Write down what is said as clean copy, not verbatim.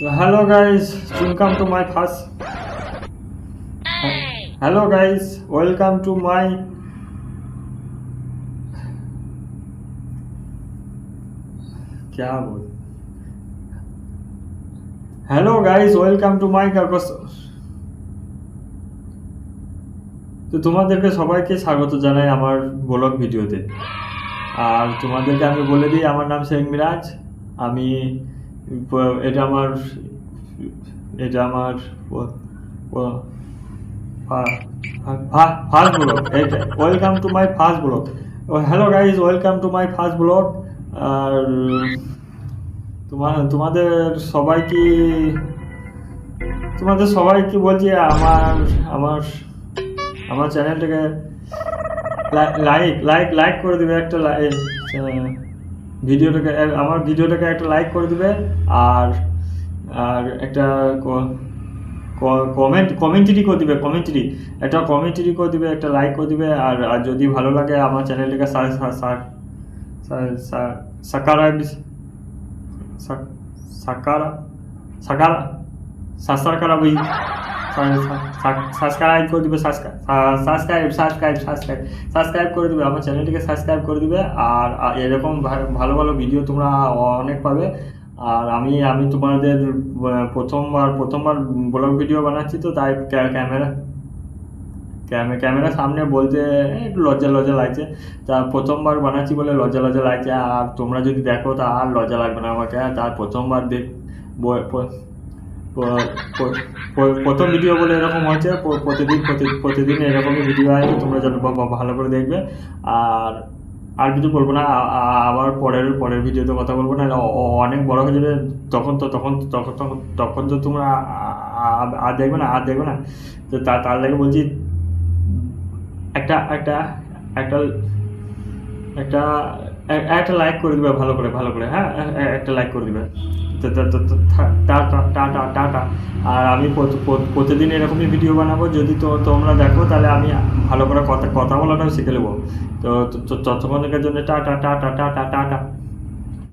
So hello guys, welcome to my first. Hello guys, welcome to my. क्या बोल? Hello guys, welcome to my কাগজ। তো তোমাদেরকে সবাইকে স্বাগত জানাই আমার ব্লগ ভিডিওতে। আর তোমাদেরকে আমি বলে দিই আমার নাম শেখ মিরাজ। আমি এটা আমার first blog. Welcome to my first blog. Hello guys, welcome to my first blog. আর তোমাদের সবাইকে বলছি আমার আমার আমার চ্যানেলটাকে লাইক করে দিবে, একটা আমার ভিডিওটাকে একটা লাইক করে দিবে। আর আর একটা কমেন্ট্রি করে দিবে, একটা কমেন্ট্রি করে দিবে, একটা লাইক করে দিবে। আর যদি ভালো লাগে আমার চ্যানেলটাকে সাবস্ক্রাইব করে দিবে, সাবস্ক্রাইব করে দিবে, আমার চ্যানেলটিকে সাবস্ক্রাইব করে দিবে। আর এরকম ভালো ভালো ভিডিও তোমরা অনেক পাবে। আর আমি তোমাদের প্রথমবার ব্লগ ভিডিও বানাচ্ছি, তো তাই ক্যামেরার সামনে বলতে একটু লজ্জা লাগছে। তা প্রথমবার বানাচ্ছি বলে লজ্জা লাগছে। আর তোমরা যদি দেখো তা আর লজ্জা লাগবে না আমাকে। তার প্রথমবার প্রথম ভিডিও বলে এরকম হচ্ছে। প্রতিদিন এরকমই ভিডিও আসবে, তোমরা যেন ভালো করে দেখবে। আর কিছু বলবো না। আবার পরের ভিডিওতে কথা বলবো না, অনেক বড় হয়ে যাবে। তখন তো তোমরা আর দেখবে না। তো তার লাগে বলছি একটা একটা একটা একটা একটা লাইক করে দিবে, ভালো করে। হ্যাঁ, একটা লাইক করে দিবে। টাটা। আর আমি প্রতিদিন এরকমই ভিডিও বানাবো। যদি তোমরা দেখো তাহলে আমি ভালো করে কথা বলাটাও শিখে নেবো। তো ততক্ষণের জন্য টাটা।